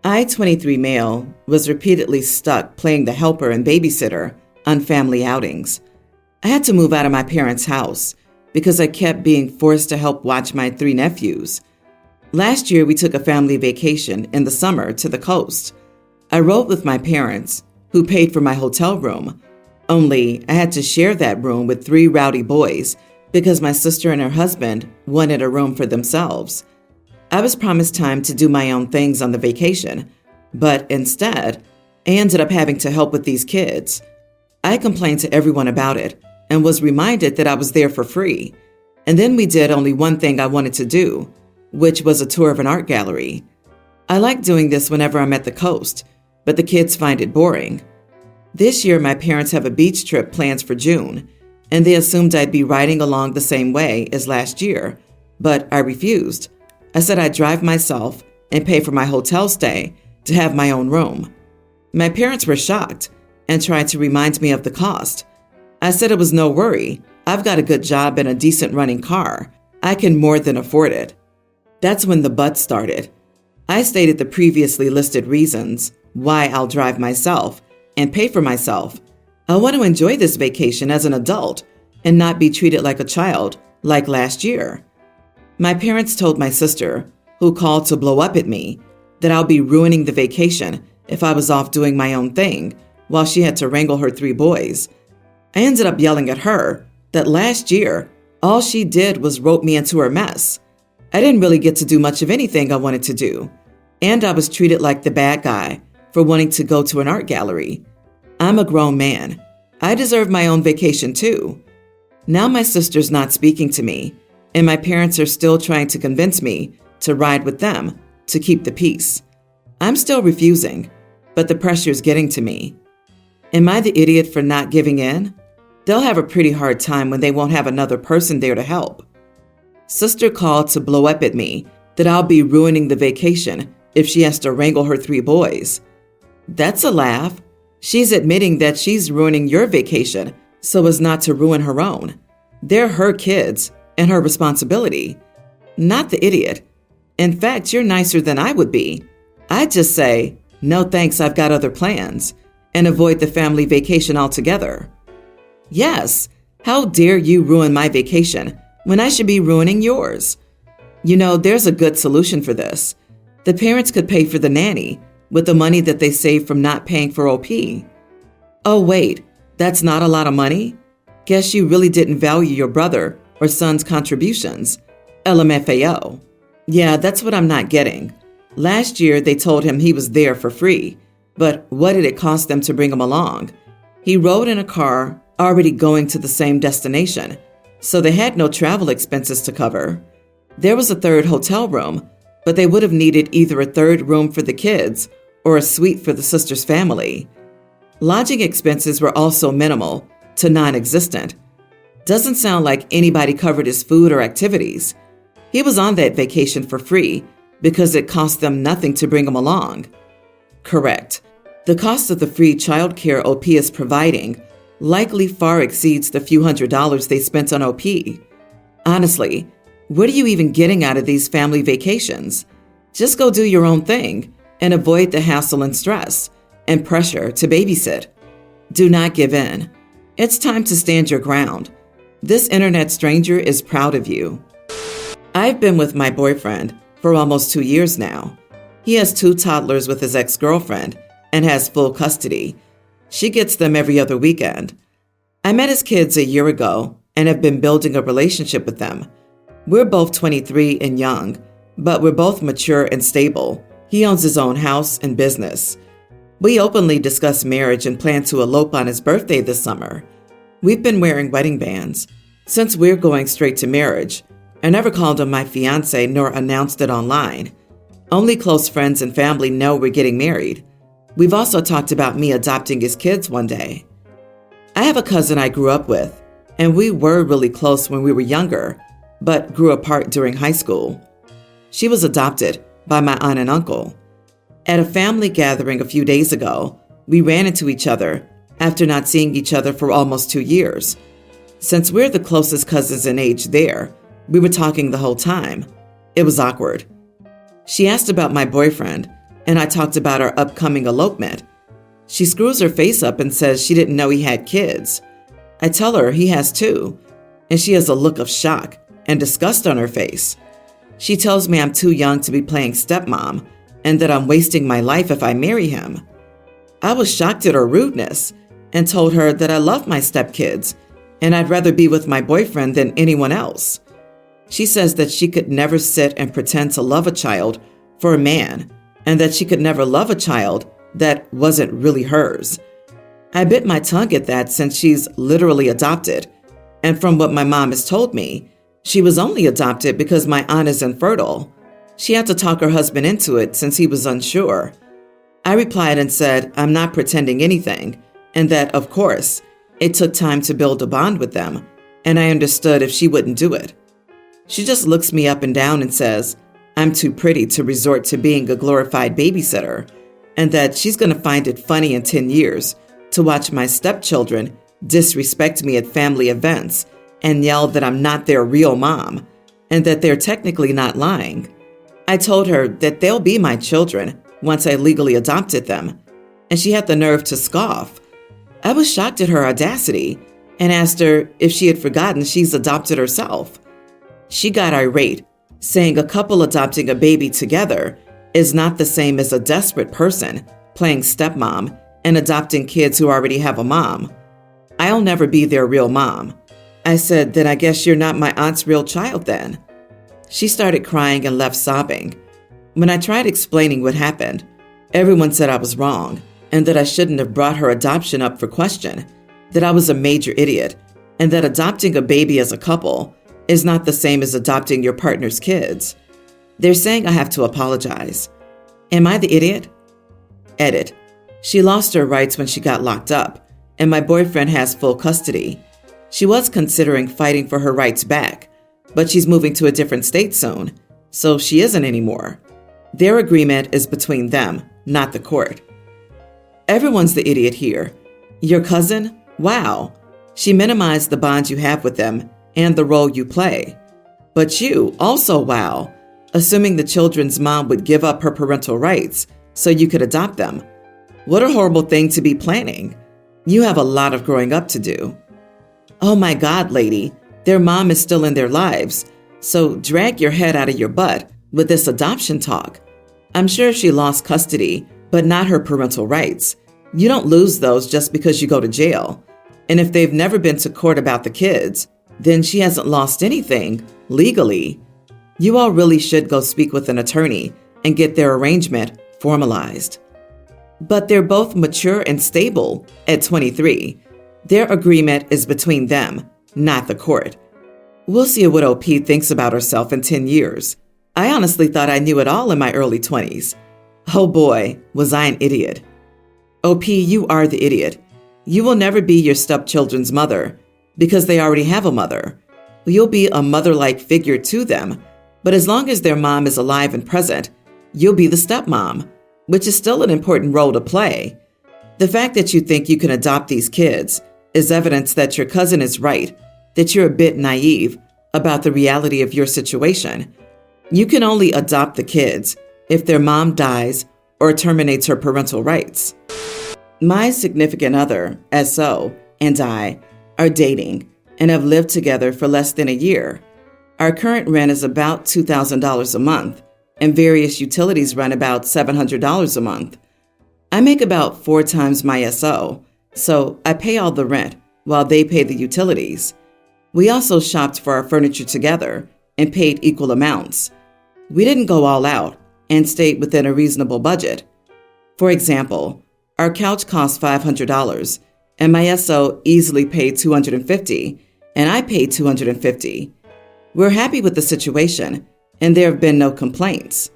I-23 male was repeatedly stuck playing the helper and babysitter on family outings. I had to move out of my parents' house because I kept being forced to help watch my 3 nephews. Last year, we took a family vacation in the summer to the coast. I rode with my parents, who paid for my hotel room, only I had to share that room with 3 rowdy boys because my sister and her husband wanted a room for themselves. I was promised time to do my own things on the vacation, but instead, I ended up having to help with these kids. I complained to everyone about it and was reminded that I was there for free. And then we did only one thing I wanted to do, which was a tour of an art gallery. I like doing this whenever I'm at the coast, but the kids find it boring. This year, my parents have a beach trip planned for June, and they assumed I'd be riding along the same way as last year, but I refused. I said I'd drive myself and pay for my hotel stay to have my own room. My parents were shocked and tried to remind me of the cost. I said it was no worry. I've got a good job and a decent running car. I can more than afford it. That's when the but started. I stated the previously listed reasons why I'll drive myself and pay for myself. I want to enjoy this vacation as an adult and not be treated like a child like last year. My parents told my sister, who called to blow up at me, that I'll be ruining the vacation if I was off doing my own thing while she had to wrangle her 3 boys. I ended up yelling at her that last year, all she did was rope me into her mess. I didn't really get to do much of anything I wanted to do, and I was treated like the bad guy for wanting to go to an art gallery. I'm a grown man. I deserve my own vacation too. Now my sister's not speaking to me, and my parents are still trying to convince me to ride with them to keep the peace. I'm still refusing, but the pressure's getting to me. Am I the idiot for not giving in? They'll have a pretty hard time when they won't have another person there to help. Sister called to blow up at me that I'll be ruining the vacation if she has to wrangle her 3 boys. That's a laugh. She's admitting that she's ruining your vacation so as not to ruin her own. They're her kids and her responsibility, not the idiot. In fact, you're nicer than I would be. I'd just say, no thanks, I've got other plans, and avoid the family vacation altogether. Yes, how dare you ruin my vacation when I should be ruining yours? You know, there's a good solution for this. The parents could pay for the nanny with the money that they saved from not paying for OP. Oh wait, that's not a lot of money? Guess you really didn't value your brother or son's contributions. LMFAO. Yeah, that's what I'm not getting. Last year, they told him he was there for free, but what did it cost them to bring him along? He rode in a car already going to the same destination, so they had no travel expenses to cover. There was a 3rd hotel room, but they would have needed either a 3rd room for the kids or a suite for the sister's family. Lodging expenses were also minimal to non-existent. Doesn't sound like anybody covered his food or activities. He was on that vacation for free because it cost them nothing to bring him along. Correct. The cost of the free childcare OP is providing likely far exceeds the few $100s they spent on OP. Honestly, what are you even getting out of these family vacations? Just go do your own thing and avoid the hassle and stress and pressure to babysit. Do not give in. It's time to stand your ground. This internet stranger is proud of you. I've been with my boyfriend for almost 2 years now. He has 2 toddlers with his ex-girlfriend and has full custody. She gets them every other weekend. I met his kids a year ago and have been building a relationship with them. We're both 23 and young, but we're both mature and stable. He owns his own house and business. We openly discuss marriage and plan to elope on his birthday this summer. We've been wearing wedding bands. Since we're going straight to marriage, I never called him my fiancé nor announced it online. Only close friends and family know we're getting married. We've also talked about me adopting his kids one day. I have a cousin I grew up with, and we were really close when we were younger, but grew apart during high school. She was adopted by my aunt and uncle. At a family gathering a few days ago, we ran into each other after not seeing each other for almost 2 years. Since we're the closest cousins in age there, we were talking the whole time. It was awkward. She asked about my boyfriend, and I talked about our upcoming elopement. She screws her face up and says she didn't know he had kids. I tell her he has two, and she has a look of shock and disgust on her face. She tells me I'm too young to be playing stepmom and that I'm wasting my life if I marry him. I was shocked at her rudeness and told her that I love my stepkids and I'd rather be with my boyfriend than anyone else. She says that she could never sit and pretend to love a child for a man and that she could never love a child that wasn't really hers. I bit my tongue at that since she's literally adopted. And from what my mom has told me, she was only adopted because my aunt is infertile. She had to talk her husband into it since he was unsure. I replied and said I'm not pretending anything and that, of course, it took time to build a bond with them, and I understood if she wouldn't do it. She just looks me up and down and says I'm too pretty to resort to being a glorified babysitter, and that she's going to find it funny in 10 years to watch my stepchildren disrespect me at family events and yell that I'm not their real mom, and that they're technically not lying. I told her that they'll be my children once I legally adopted them, and she had the nerve to scoff. I was shocked at her audacity and asked her if she had forgotten she's adopted herself. She got irate, saying a couple adopting a baby together is not the same as a desperate person playing stepmom and adopting kids who already have a mom. I'll never be their real mom. I said, then I guess you're not my aunt's real child then. She started crying and left sobbing. When I tried explaining what happened, everyone said I was wrong and that I shouldn't have brought her adoption up for question, that I was a major idiot, and that adopting a baby as a couple is not the same as adopting your partner's kids. They're saying I have to apologize. Am I the idiot? Edit. She lost her rights when she got locked up, and my boyfriend has full custody. She was considering fighting for her rights back, but she's moving to a different state soon, so she isn't anymore. Their agreement is between them, not the court. Everyone's the idiot here. Your cousin? Wow. She minimized the bond you have with them and the role you play. But you, also wow, assuming the children's mom would give up her parental rights so you could adopt them. What a horrible thing to be planning. You have a lot of growing up to do. Oh my God, lady, their mom is still in their lives, so drag your head out of your butt with this adoption talk. I'm sure she lost custody, but not her parental rights. You don't lose those just because you go to jail. And if they've never been to court about the kids, then she hasn't lost anything legally. You all really should go speak with an attorney and get their arrangement formalized. But they're both mature and stable at 23. Their agreement is between them, not the court. We'll see what OP thinks about herself in 10 years. I honestly thought I knew it all in my early 20s. Oh boy, was I an idiot. OP, you are the idiot. You will never be your stepchildren's mother because they already have a mother. You'll be a mother-like figure to them, but as long as their mom is alive and present, you'll be the stepmom, which is still an important role to play. The fact that you think you can adopt these kids is evidence that your cousin is right, that you're a bit naive about the reality of your situation. You can only adopt the kids if their mom dies or terminates her parental rights. My significant other, SO, and I are dating and have lived together for less than a year. Our current rent is about $2,000 a month, and various utilities run about $700 a month. I make about 4 times my SO, so I pay all the rent while they pay the utilities. We also shopped for our furniture together and paid equal amounts. We didn't go all out and stayed within a reasonable budget. For example, our couch cost $500, and my SO easily paid $250, and I paid $250. We're happy with the situation, and there have been no complaints.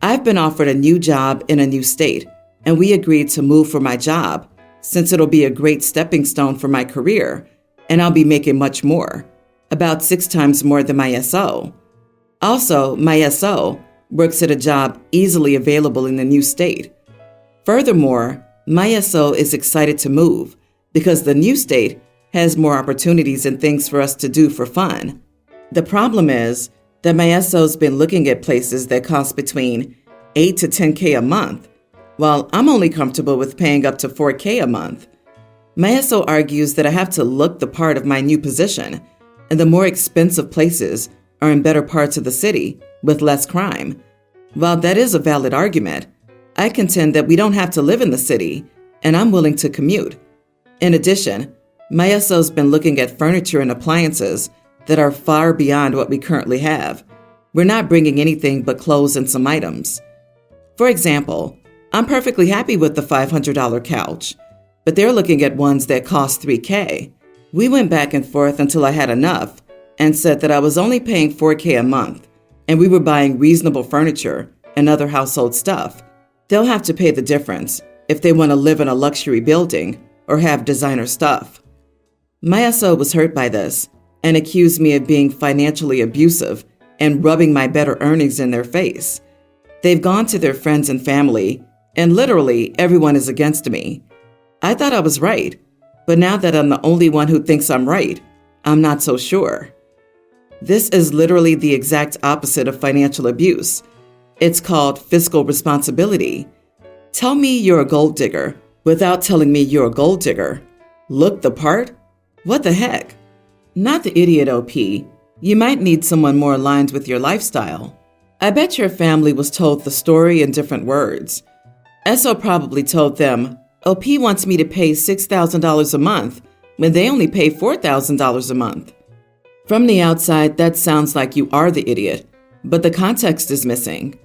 I've been offered a new job in a new state, and we agreed to move for my job, since it'll be a great stepping stone for my career, and I'll be making much more, about 6 times more than my SO. Also, my SO works at a job easily available in the new state. Furthermore, my SO is excited to move because the new state has more opportunities and things for us to do for fun. The problem is that my SO's been looking at places that cost between 8 to 10K a month, while I'm only comfortable with paying up to 4K a month. My SO argues that I have to look the part of my new position, and the more expensive places are in better parts of the city with less crime. While that is a valid argument, I contend that we don't have to live in the city, and I'm willing to commute. In addition, my SO's been looking at furniture and appliances that are far beyond what we currently have. We're not bringing anything but clothes and some items. For example, I'm perfectly happy with the $500 couch, but they're looking at ones that cost $3K. We went back and forth until I had enough and said that I was only paying $4K a month, and we were buying reasonable furniture and other household stuff. They'll have to pay the difference if they want to live in a luxury building or have designer stuff. My SO was hurt by this and accused me of being financially abusive and rubbing my better earnings in their face. They've gone to their friends and family, and literally everyone is against me. I thought I was right, but now that I'm the only one who thinks I'm right, I'm not so sure. This is literally the exact opposite of financial abuse. It's called fiscal responsibility. Tell me you're a gold digger without telling me you're a gold digger. Look the part? What the heck? Not the idiot, OP. You might need someone more aligned with your lifestyle. I bet your family was told the story in different words. SO probably told them, OP wants me to pay $6,000 a month when they only pay $4,000 a month. From the outside, that sounds like you are the idiot, but the context is missing.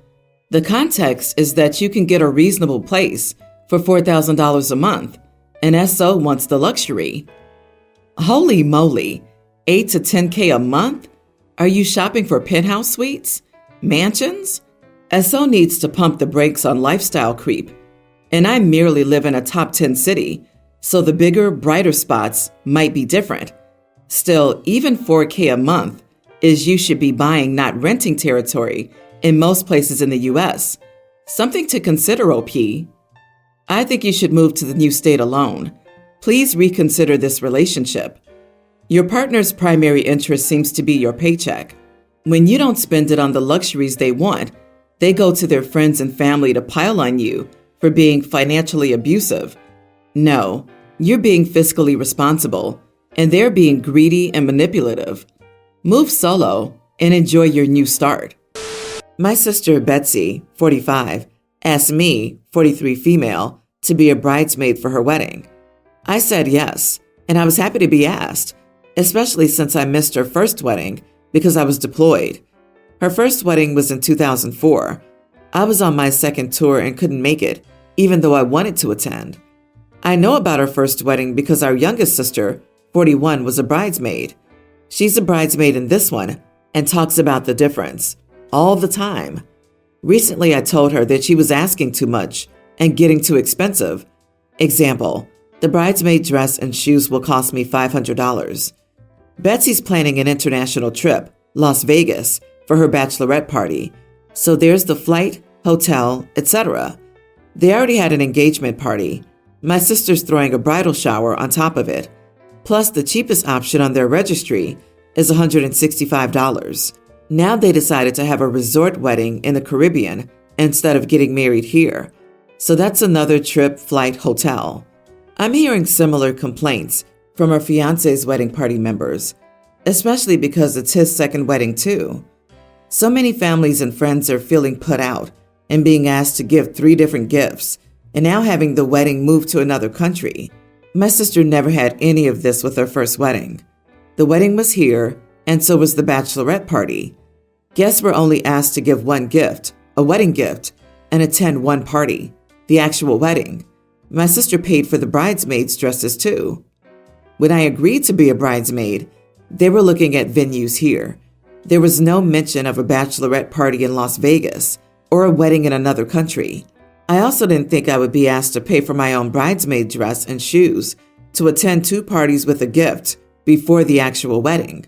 The context is that you can get a reasonable place for $4,000 a month, and SO wants the luxury. Holy moly, 8 to 10K a month? Are you shopping for penthouse suites? Mansions? SO needs to pump the brakes on lifestyle creep. And I merely live in a top 10 city, so the bigger, brighter spots might be different. Still, even 4K a month is you should be buying, not renting territory in most places in the US. Something to consider, OP. I think you should move to the new state alone. Please reconsider this relationship. Your partner's primary interest seems to be your paycheck. When you don't spend it on the luxuries they want, they go to their friends and family to pile on you for being financially abusive. No, you're being fiscally responsible, and they're being greedy and manipulative. Move solo and enjoy your new start. My sister Betsy, 45, asked me, 43 female, to be a bridesmaid for her wedding. I said yes, and I was happy to be asked, especially since I missed her first wedding because I was deployed. Her first wedding was in 2004. I was on my second tour and couldn't make it, even though I wanted to attend. I know about her first wedding because our youngest sister, 41, was a bridesmaid. She's a bridesmaid in this one and talks about the difference all the time. Recently, I told her that she was asking too much and getting too expensive. Example, the bridesmaid dress and shoes will cost me $500. Betsy's planning an international trip, Las Vegas, for her bachelorette party. So there's the flight, hotel, etc. They already had an engagement party. My sister's throwing a bridal shower on top of it. Plus, the cheapest option on their registry is $165. Now they decided to have a resort wedding in the Caribbean instead of getting married here. So that's another trip, flight, hotel. I'm hearing similar complaints from her fiance's wedding party members, especially because it's his second wedding too. So many families and friends are feeling put out and being asked to give 3 different gifts and now having the wedding moved to another country. My sister never had any of this with her first wedding. The wedding was here, and so was the bachelorette party. Guests were only asked to give one gift, a wedding gift, and attend one party, the actual wedding. My sister paid for the bridesmaids' dresses too. When I agreed to be a bridesmaid, they were looking at venues here. There was no mention of a bachelorette party in Las Vegas or a wedding in another country. I also didn't think I would be asked to pay for my own bridesmaid dress and shoes to attend 2 parties with a gift before the actual wedding.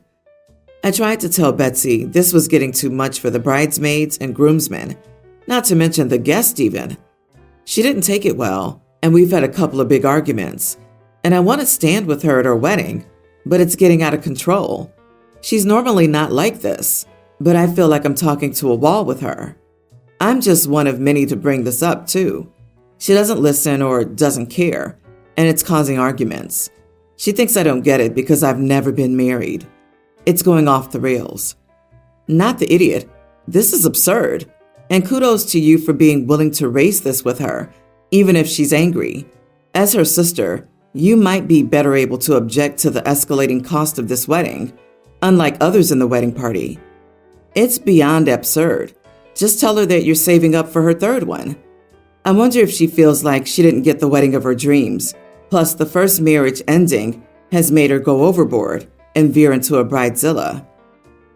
I tried to tell Betsy this was getting too much for the bridesmaids and groomsmen, not to mention the guests even. She didn't take it well, and we've had a couple of big arguments. And I want to stand with her at her wedding, but it's getting out of control. She's normally not like this, but I feel like I'm talking to a wall with her. I'm just one of many to bring this up, too. She doesn't listen or doesn't care, and it's causing arguments. She thinks I don't get it because I've never been married. It's going off the rails. Not the idiot. This is absurd. And kudos to you for being willing to raise this with her, even if she's angry. As her sister, you might be better able to object to the escalating cost of this wedding, unlike others in the wedding party. It's beyond absurd. Just tell her that you're saving up for her third one. I wonder if she feels like she didn't get the wedding of her dreams. Plus, the first marriage ending has made her go overboard and veer into a bridezilla.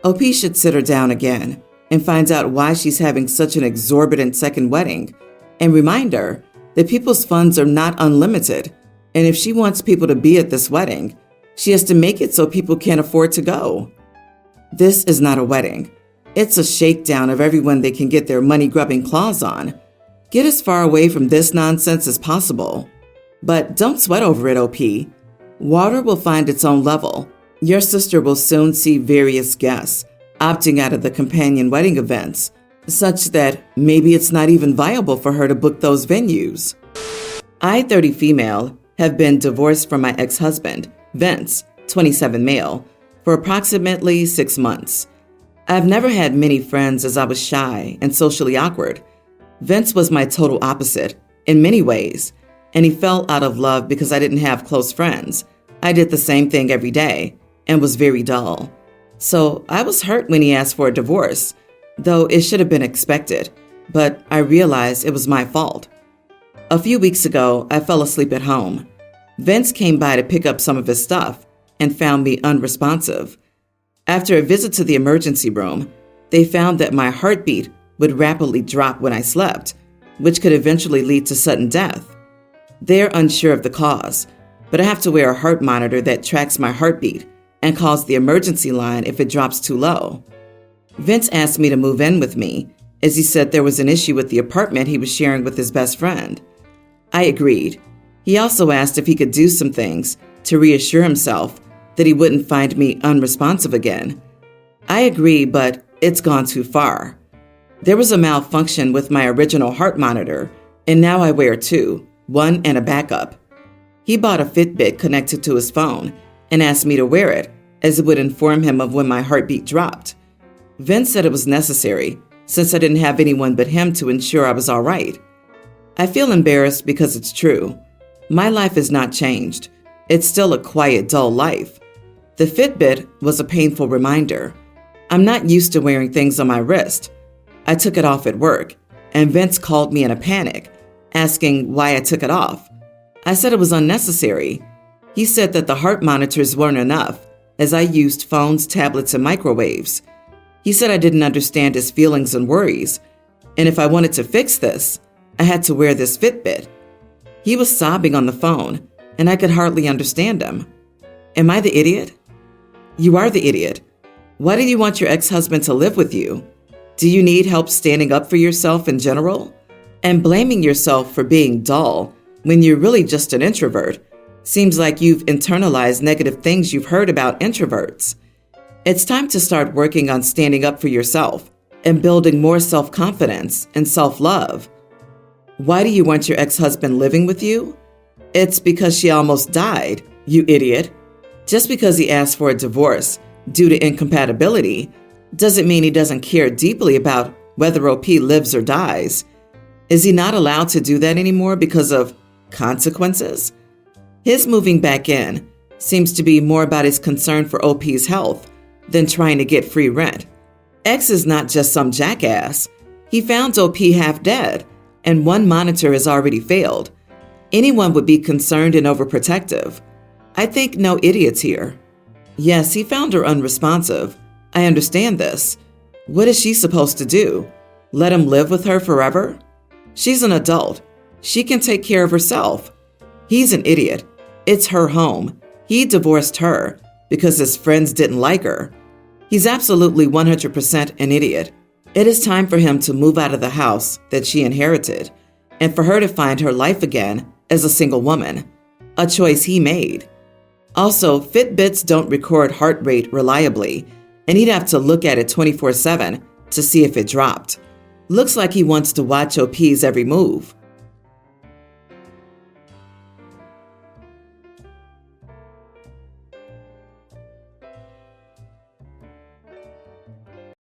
OP should sit her down again and find out why she's having such an exorbitant second wedding, and remind her that people's funds are not unlimited, and if she wants people to be at this wedding, she has to make it so people can't afford to go. This is not a wedding. It's a shakedown of everyone they can get their money-grubbing claws on. Get as far away from this nonsense as possible. But don't sweat over it, OP. Water will find its own level. Your sister will soon see various guests opting out of the companion wedding events, such that maybe it's not even viable for her to book those venues. I, 30 female, have been divorced from my ex-husband, Vince, 27 male, for approximately 6 months. I've never had many friends as I was shy and socially awkward. Vince was my total opposite in many ways, and he fell out of love because I didn't have close friends. I did the same thing every day and was very dull. So I was hurt when he asked for a divorce, though it should have been expected, but I realized it was my fault. A few weeks ago, I fell asleep at home. Vince came by to pick up some of his stuff and found me unresponsive. After a visit to the emergency room, they found that my heartbeat would rapidly drop when I slept, which could eventually lead to sudden death. They're unsure of the cause, but I have to wear a heart monitor that tracks my heartbeat and calls the emergency line if it drops too low. Vince asked me to move in with me, as he said there was an issue with the apartment he was sharing with his best friend. I agreed. He also asked if he could do some things to reassure himself that he wouldn't find me unresponsive again. I agree, but it's gone too far. There was a malfunction with my original heart monitor, and now I wear two, one and a backup. He bought a Fitbit connected to his phone and asked me to wear it, as it would inform him of when my heartbeat dropped. Vince said it was necessary, since I didn't have anyone but him to ensure I was all right. I feel embarrassed because it's true. My life has not changed. It's still a quiet, dull life. The Fitbit was a painful reminder. I'm not used to wearing things on my wrist. I took it off at work, and Vince called me in a panic, asking why I took it off. I said it was unnecessary. He said that the heart monitors weren't enough, as I used phones, tablets, and microwaves. He said I didn't understand his feelings and worries, and if I wanted to fix this, I had to wear this Fitbit. He was sobbing on the phone, and I could hardly understand him. Am I the idiot? You are the idiot. Why do you want your ex-husband to live with you? Do you need help standing up for yourself in general? And blaming yourself for being dull when you're really just an introvert seems like you've internalized negative things you've heard about introverts. It's time to start working on standing up for yourself and building more self-confidence and self-love. Why do you want your ex-husband living with you? It's because she almost died, you idiot. Just because he asked for a divorce due to incompatibility doesn't mean he doesn't care deeply about whether OP lives or dies. Is he not allowed to do that anymore because of consequences? His moving back in seems to be more about his concern for OP's health than trying to get free rent. X is not just some jackass. He found OP half dead, and one monitor has already failed. Anyone would be concerned and overprotective. I think no idiots here. Yes, he found her unresponsive. I understand this. What is she supposed to do? Let him live with her forever? She's an adult. She can take care of herself. He's an idiot. It's her home. He divorced her because his friends didn't like her. He's absolutely 100% an idiot. It is time for him to move out of the house that she inherited and for her to find her life again as a single woman, a choice he made. Also, Fitbits don't record heart rate reliably, and he'd have to look at it 24/7 to see if it dropped. Looks like he wants to watch OP's every move.